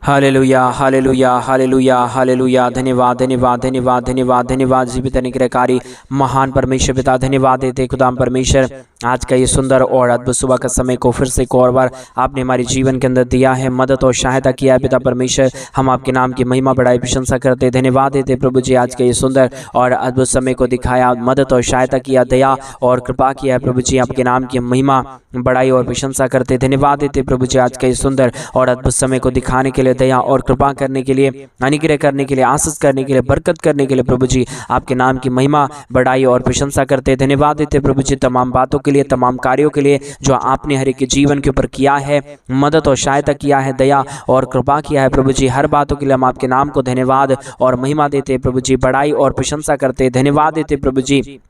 Hallelujah hallelujah hallelujah hallelujah. धन्यवाद धन्यवाद धन्यवाद धन्यवाद धन्यवाद जीवित अनुग्रहकारी महान परमेश्वर पिता, धन्यवाद देते खुदाम परमेश्वर आज का ये सुंदर और अद्भुत सुबह का समय को फिर से एक और बार आपने हमारे जीवन के अंदर दिया है, मदद और सहायता किया है पिता परमेश्वर। हम आपके नाम की महिमा बढ़ाई प्रशंसा करते, धन्यवाद देते प्रभु जी आज का ये सुंदर और अद्भुत समय को दिखाया, मदद और सहायता किया, दया और कृपा किया है प्रभु जी। आपके नाम की महिमा बढ़ाई और प्रशंसा करते, धन्यवाद देते प्रभु जी आज का ये सुंदर और अद्भुत समय को दिखाने के लिए, दया और कृपा करने के लिए, अनुग्रह करने के लिए, आशीष करने के लिए, बरकत करने के लिए प्रभु जी आपके नाम की महिमा बढ़ाई और प्रशंसा करते, धन्यवाद देते प्रभु जी तमाम बातों के लिए, तमाम कार्यों के लिए जो आपने हर एक के जीवन के ऊपर किया है, मदद और सहायता किया है, दया और कृपा किया है प्रभु जी। हर बातों के लिए हम आपके नाम को धन्यवाद और महिमा देते प्रभु जी, बढ़ाई और प्रशंसा करते, धन्यवाद देते प्रभु जी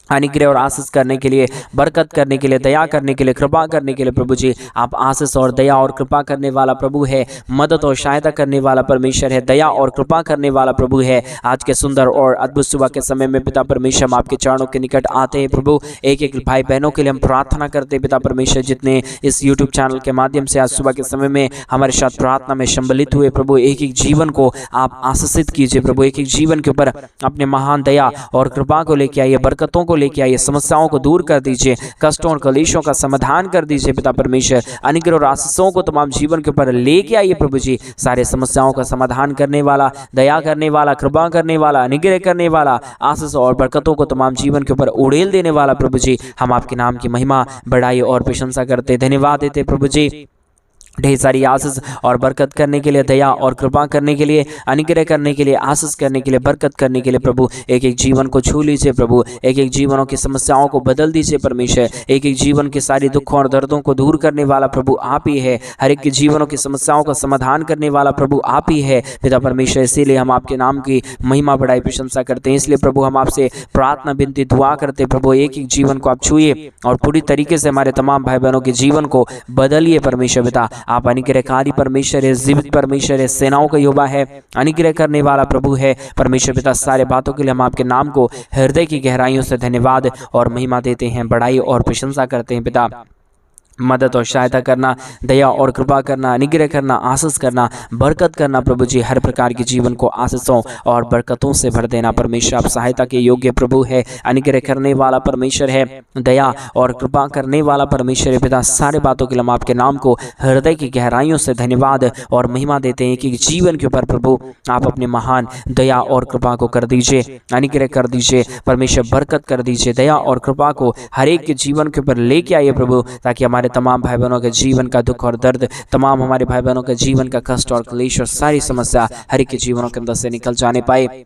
अनुग्रह और आशीष करने के लिए, बरकत करने के लिए, दया करने के लिए, कृपा करने के लिए प्रभु जी। आप आशीष और दया और कृपा करने वाला प्रभु है, मदद और सहायता करने वाला परमेश्वर है, दया और कृपा करने वाला प्रभु है। आज के सुंदर और अद्भुत सुबह के समय में पिता परमेश्वर हम आपके चरणों के निकट आते हैं प्रभु। एक एक भाई बहनों के लिए हम प्रार्थना करते हैं पिता परमेश्वर, जितने इस यूट्यूब चैनल के माध्यम से आज सुबह के समय में हमारे साथ प्रार्थना में सम्मिलित हुए प्रभु, एक एक जीवन को आप आशीषित कीजिए प्रभु, एक एक जीवन के ऊपर अपने महान दया और कृपा को लेके आइए, बरकतों को लेके आइए, समस्याओं को दूर कर दीजिए, कष्टों और कलेशों का समाधान कर दीजिए पिता परमेश्वर। अनुग्रह और आशीषों को तमाम जीवन के ऊपर लेके आइए प्रभु जी। सारे समस्याओं का समाधान करने वाला, दया करने वाला, कृपा करने वाला, अनुग्रह करने वाला, आशीष और बरकतों को तमाम जीवन के ऊपर उड़ेल देने वाला प्रभु जी, हम आपके नाम की महिमा बढ़ाई और प्रशंसा करते, धन्यवाद देते प्रभु जी। ढेर सारी आशीष और बरकत करने के लिए, दया और कृपा करने के लिए, अनुग्रह करने के लिए, आशीष करने के लिए, बरकत करने के लिए प्रभु। एक एक जीवन को छू लीजिए प्रभु, एक एक जीवनों की समस्याओं को बदल दीजिए परमेश्वर। एक एक जीवन के सारी दुखों और दर्दों को दूर करने वाला प्रभु आप ही है। हर एक के जीवनों की समस्याओं का समाधान करने वाला प्रभु आप ही है पिता परमेश्वर। इसीलिए हम आपके नाम की महिमा बढ़ाई प्रशंसा करते हैं। इसलिए प्रभु हम आपसे प्रार्थना विनती दुआ करते प्रभु, एक एक जीवन को आप छूइए और पूरी तरीके से हमारे तमाम भाई बहनों के जीवन को बदलिए परमेश्वर पिता। आप अनुग्रहकारी परमेश्वर है, जीवित परमेश्वर है, सेनाओं का यहोवा है, अनुग्रह करने वाला प्रभु है परमेश्वर पिता। सारे बातों के लिए हम आपके नाम को हृदय की गहराइयों से धन्यवाद और महिमा देते हैं, बढ़ाई और प्रशंसा करते हैं पिता। मदद और सहायता करना, दया और कृपा करना, अनुग्रह करना, आशीष करना, बरकत करना प्रभु जी। हर प्रकार के जीवन को आशीषों और बरकतों से भर देना परमेश्वर। आप सहायता के योग्य प्रभु है, अनुग्रह करने वाला परमेश्वर है, दया और कृपा करने वाला परमेश्वर है पिता। सारे बातों के लिए हम आपके नाम को हृदय की गहराइयों से धन्यवाद और महिमा देते हैं कि जीवन के ऊपर प्रभु आप अपने महान दया और कृपा को कर दीजिए, अनुग्रह कर दीजिए परमेश्वर, बरकत कर दीजिए, दया और कृपा को हर एक के जीवन के ऊपर लेके आइए प्रभु, ताकि हमारे तमाम भाई बहनों के जीवन का दुख और दर्द, तमाम हमारे भाई बहनों के जीवन का कष्ट और क्लेश और सारी समस्या हर एक के जीवनों के अंदर से निकल जाने पाए।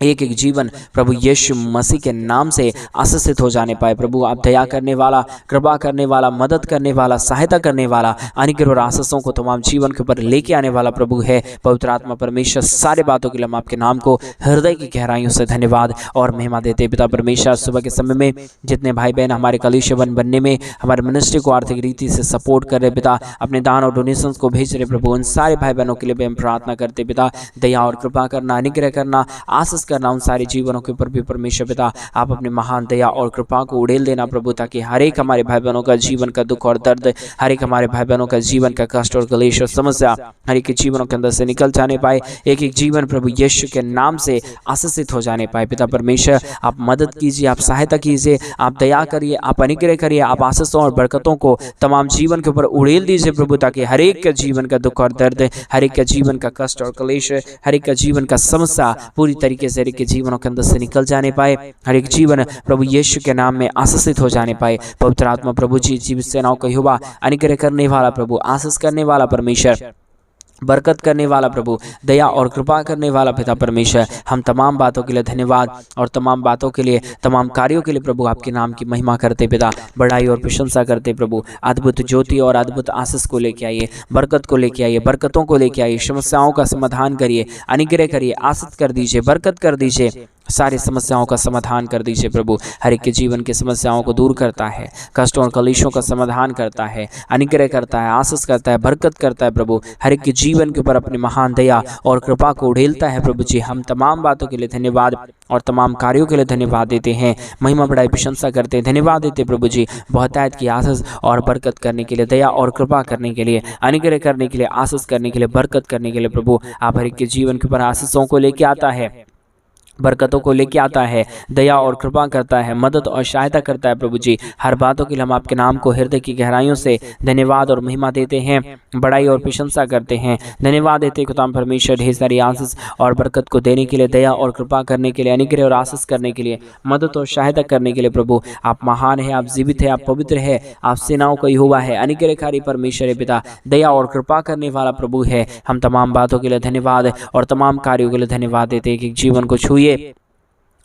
एक एक जीवन प्रभु यीशु मसीह के नाम से आशीषित हो जाने पाए प्रभु। आप दया करने वाला, कृपा करने वाला, मदद करने वाला, सहायता करने वाला, अनुग्रह और आशीषों को तमाम जीवन के ऊपर लेके आने वाला प्रभु है पवित्र आत्मा परमेश्वर। सारे बातों के लिए हम आपके नाम को हृदय की गहराइयों से धन्यवाद और महिमा देते पिता परमेश्वर। सुबह के समय में जितने भाई बहन हमारे कलीसिया बनने में हमारे मिनिस्ट्री को आर्थिक रीति से सपोर्ट कर रहे पिता, अपने दान और डोनेशन को भेज रहे प्रभु, उन सारे भाई बहनों के लिए भी हम प्रार्थना करते पिता। दया और कृपा करना, अनुग्रह करना, आशीष करना उन सारे जीवनों के ऊपर भी परमेश्वर पिता आप अपने महान दया और कृपा को उड़ेल देना प्रभु, ताकि हर एक हमारे भाई बहनों का जीवन का दुख और दर्द, हर एक हमारे भाई बहनों का जीवन का कष्ट और क्लेश और समस्या हर एक के जीवनों के अंदर से निकल जाने पाए। एक एक जीवन प्रभु यीशु के नाम से आशीषित हो जाने पाए पिता परमेश्वर। आप मदद कीजिए, आप सहायता कीजिए, आप दया करिए, आप अनुग्रह करिए, आप आशीषों और बरकतों को तमाम जीवन के ऊपर उड़ेल दीजिए प्रभु, ताकि हर एक के जीवन का दुख और दर्द, हर एक के जीवन का कष्ट और क्लेश, हर एक का जीवन का समस्या पूरी तरीके से हर एक के जीवनों के अंदर से निकल जाने पाए। हर एक जीवन प्रभु यीशु के नाम में आशीषित हो जाने पाए। पवित्र आत्मा प्रभु जी जीवित सेनाओं का यहोवा, अनुग्रह करने वाला प्रभु, आशीष करने वाला परमेश्वर, बरकत करने वाला प्रभु, दया और कृपा करने वाला पिता परमेश्वर। हम तमाम बातों के लिए धन्यवाद और तमाम बातों के लिए, तमाम कार्यों के लिए प्रभु आपके नाम की महिमा करते पिता, बढ़ाई और प्रशंसा करते प्रभु। अद्भुत ज्योति और अद्भुत आशीष को लेके आइए, बरकत को लेके आइए, बरकतों को लेके आइए, समस्याओं का समाधान करिए, अनुग्रह करिए, आशीष कर दीजिए, बरकत कर दीजिए, सारी समस्याओं का समाधान कर दीजिए प्रभु। हर एक के जीवन की समस्याओं को दूर करता है, कष्टों और कलेशों का समाधान करता है, अनुग्रह करता है, आशीष करता है, बरकत करता है प्रभु। हर एक के जीवन के ऊपर अपनी महान दया और कृपा को उड़ेलता है प्रभु जी। हम तमाम बातों के लिए धन्यवाद और तमाम कार्यों के लिए धन्यवाद देते हैं, महिमा बड़ाई प्रशंसा करते हैं, धन्यवाद देते प्रभु जी। बहुतायत की आशीष और बरकत करने के लिए, दया और कृपा करने के लिए, अनुग्रह करने के लिए, आशीष करने के लिए, बरकत करने के लिए प्रभु आप हर एक के जीवन के ऊपर आशीषों को लेके आता है, बरकतों को लेके आता है, दया और कृपा करता है, मदद और सहायता करता है प्रभु जी। हर बातों के लिए हम आपके नाम को हृदय की गहराइयों से धन्यवाद और महिमा देते हैं, बड़ाई और प्रशंसा करते हैं, धन्यवाद देते खुदा परमेश्वर ढेर सारी आशीष और बरकत को देने के लिए, दया और कृपा करने के लिए, अनुग्रह और आशीष करने के लिए, मदद और सहायता करने के लिए प्रभु आप महान है, आप जीवित है, आप पवित्र है, आप सेनाओं का यहोवा है, अनुग्रहकारी परमेश्वर है पिता, दया और कृपा करने वाला प्रभु है। हम तमाम बातों के लिए धन्यवाद और तमाम कार्यों के लिए धन्यवाद देते हैं कि जीवन को छूए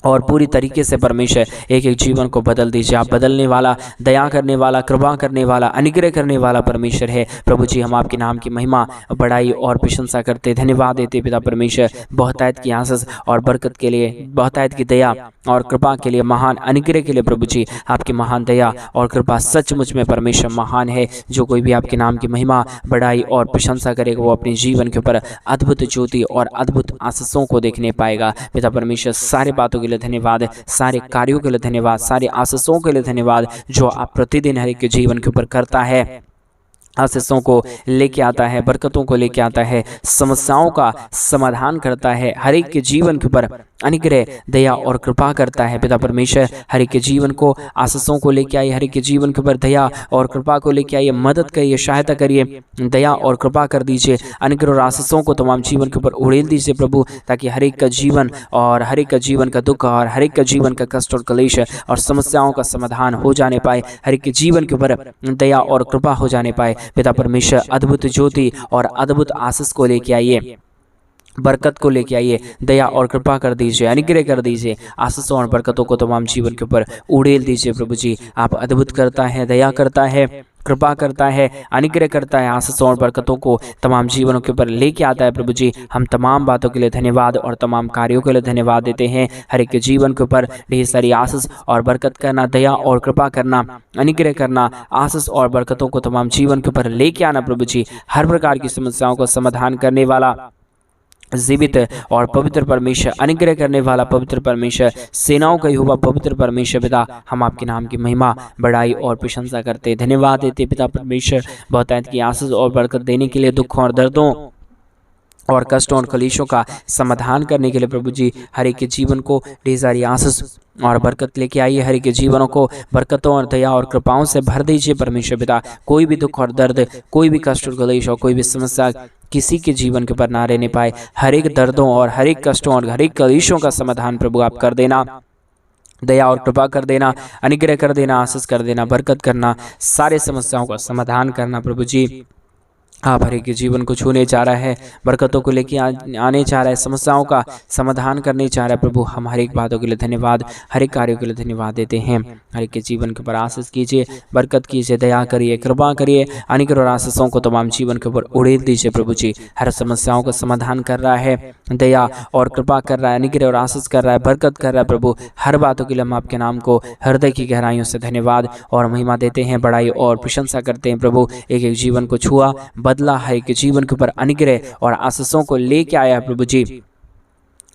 और पूरी तरीके से परमेश्वर एक एक जीवन को बदल दीजिए। आप बदलने वाला, दया करने वाला, कृपा करने वाला, अनुग्रह करने वाला परमेश्वर है प्रभु जी। हम आपके नाम की महिमा, बड़ाई और प्रशंसा करते, धन्यवाद देते पिता परमेश्वर बहुतायत की आशीष और बरकत के लिए, बहुतायत की दया और कृपा के लिए, महान अनुग्रह के लिए प्रभु जी। आपकी महान दया और कृपा सचमुच में परमेश्वर महान है। जो कोई भी आपके नाम की महिमा, बड़ाई और प्रशंसा करेगा वो अपने जीवन के ऊपर अद्भुत ज्योति और अद्भुत आशीषों को देखने पाएगा। पिता परमेश्वर सारी बातों के लिए धन्यवाद, सारे कार्यों के लिए धन्यवाद, सारे आशीषों के लिए धन्यवाद जो आप प्रतिदिन हर एक के जीवन के ऊपर करता है। आशीषों को लेके आता है, बरकतों को लेके आता है, समस्याओं का समाधान करता है, हर एक के जीवन के ऊपर अनुग्रह, दया और कृपा करता है। पिता परमेश्वर हर एक के जीवन को आशीषों को लेके आइए, हर एक के जीवन के ऊपर दया और कृपा को लेके आइए, मदद करिए, सहायता करिए, दया और कृपा कर दीजिए, अनुग्रह और आशीषों को तमाम जीवन के ऊपर उड़ेल दीजिए प्रभु, ताकि हर एक का जीवन और हर एक का जीवन का दुख और हर एक का जीवन का कष्ट और कलेश और समस्याओं का समाधान हो जाने पाए, हर एक के जीवन के ऊपर दया और कृपा हो जाने पाए। पिता परमेश्वर अद्भुत ज्योति और अद्भुत आशीष को लेके आइए, बरकत को लेके आइए, दया और कृपा कर दीजिए, अनुग्रह कर दीजिए, आशीषों और बरकतों को तमाम जीवन के ऊपर उड़ेल दीजिए प्रभु जी। आप अद्भुत करता है, दया करता है, कृपा करता है, अनुग्रह करता है, आशीषों और बरकतों को तमाम जीवनों के ऊपर लेके आता है प्रभु जी। हम तमाम बातों के लिए धन्यवाद और तमाम कार्यों के लिए धन्यवाद देते हैं। हर एक के जीवन के ऊपर ढेर सारी आशीष और बरकत करना, दया और कृपा करना, अनुग्रह करना, आशीष और बरकतों को तमाम जीवन के ऊपर लेके आना प्रभु जी। हर प्रकार की समस्याओं को समाधान करने वाला जीवित और पवित्र परमेश्वर, अनुग्रह करने वाला पवित्र परमेश्वर, सेनाओं का यहोवा पवित्र परमेश्वर पिता, हम आपके नाम की महिमा, बड़ाई और प्रशंसा करते, धन्यवाद देते पिता परमेश्वर बहुतायत की आशीष और बरकत देने के लिए, दुखों और दर्दों और कष्टों और कलेशों का समाधान करने के लिए प्रभु जी। हर एक के जीवन को ढेर सारी आशीष और बरकत लेके आइए, हर एक के जीवनों को बरकतों और दया और कृपाओं से भर दीजिए परमेश्वर पिता। कोई भी दुख और दर्द, कोई भी कष्ट और कलेश और कोई भी समस्या किसी के जीवन के ऊपर ना रहने पाए। हर एक दर्दों और हर एक कष्टों और हर एक कलेशों का समाधान प्रभु आप कर देना, दया और कृपा कर देना, अनुग्रह कर देना, आशीष कर देना, बरकत करना, सारे समस्याओं का समाधान करना प्रभु जी। आप हर एक के जीवन को छूने चाह रहा है, बरकतों को लेके आने चाह रहा है, समस्याओं का समाधान करने चाह रहा है प्रभु। हम हर एक बातों के लिए धन्यवाद, हर एक कार्यों के लिए धन्यवाद देते हैं। हर एक के जीवन के ऊपर आशीष कीजिए, बरकत कीजिए, दया करिए, कृपा करिए, अनुग्रह और आशीषों को तमाम जीवन के ऊपर उड़ेल दीजिए प्रभु जी। हर समस्याओं का समाधान कर रहा है, दया और कृपा कर रहा है, अनुग्रह और आशीष कर रहा है, बरकत कर रहा है प्रभु। हर बातों के लिए हम आपके नाम को हृदय की गहराइयों से धन्यवाद और महिमा देते हैं, बड़ाई और प्रशंसा करते हैं प्रभु। एक एक जीवन को छुआ, बदला है, कि जीवन के ऊपर अनुग्रह और आशीषों को लेके आया प्रभु जी।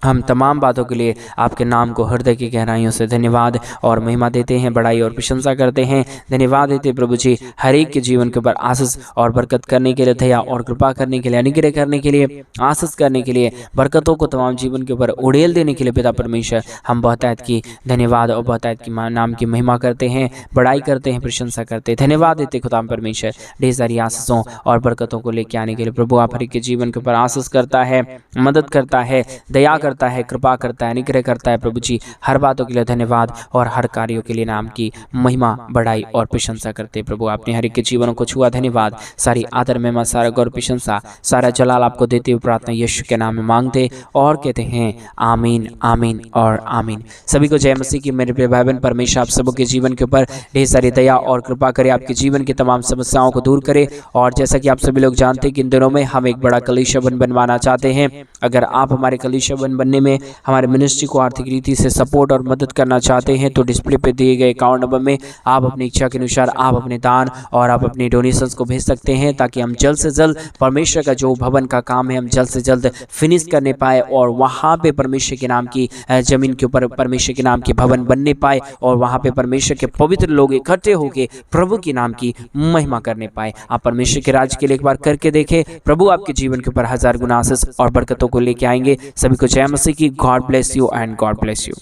हम तमाम बातों के लिए आपके नाम को हृदय की गहराइयों से धन्यवाद और महिमा देते हैं, बड़ाई और प्रशंसा करते हैं, धन्यवाद देते प्रभु जी। हर एक के जीवन के ऊपर आशीष और बरकत करने के लिए, दया और कृपा करने के लिए, अनुग्रह करने के लिए, आशीष करने के लिए, बरकतों को तमाम जीवन के ऊपर उड़ेल देने के लिए पिता परमेश्वर हम बहुतायत की धन्यवाद और बहुतायत की नाम की महिमा करते हैं, बड़ाई करते हैं, प्रशंसा करते हैं, धन्यवाद देते खुदा परमेश्वर ढेर सारी आशीषों और बरकतों को लेके आने के लिए प्रभु। आप हर एक के जीवन के ऊपर आशीष करता है, मदद करता है, दया करता है, कृपा करता है, अनुग्रह करता है प्रभु जी। हर बातों के लिए धन्यवाद और हर कार्यों के लिए नाम की महिमा, बड़ाई और प्रशंसा करते प्रभु। आपने हर एक के जीवनों को छुआ, धन्यवाद। सारी आदर महिमा, सारा गौरव, प्रशंसा, सारा जलाल आपको देते हुए प्रार्थना यीशु के नाम में मांगते और कहते हैं आमीन, आमीन और आमीन। सभी को जय मसीह की। मेरे प्रिय भाई बहन, परमेश्वर आप सबके जीवन के ऊपर ढेर सारी दया और कृपा करे, आपके जीवन की तमाम समस्याओं को दूर करे। और जैसा कि आप सभी लोग जानते हैं कि इन दिनों में हम एक बड़ा कलीसिया बनवाना चाहते हैं। अगर आप हमारे कलीसिया बनने में, हमारे मिनिस्ट्री को आर्थिक रीति से सपोर्ट और मदद करना चाहते हैं तो डिस्प्ले पे दिए गए अकाउंट नंबर में आप अपनी इच्छा के अनुसार आप अपने दान और आप अपनी डोनेशंस को भेज सकते हैं, ताकि हम जल्द से जल्द परमेश्वर का जो भवन का काम है हम जल्द से जल्द फिनिश करने पाए और वहाँ पे परमेश्वर के नाम की जमीन के ऊपर परमेश्वर के नाम की भवन बनने पाए और वहाँ पे परमेश्वर के पवित्र लोग इकट्ठे होकर प्रभु के नाम की महिमा करने पाए। आप परमेश्वर के राज के लिए एक बार करके देखें, प्रभु आपके जीवन के ऊपर 1000 गुना आशीष और बरकतों को लेके आएंगे। सभी को जय मसीह की। God bless you and God bless you.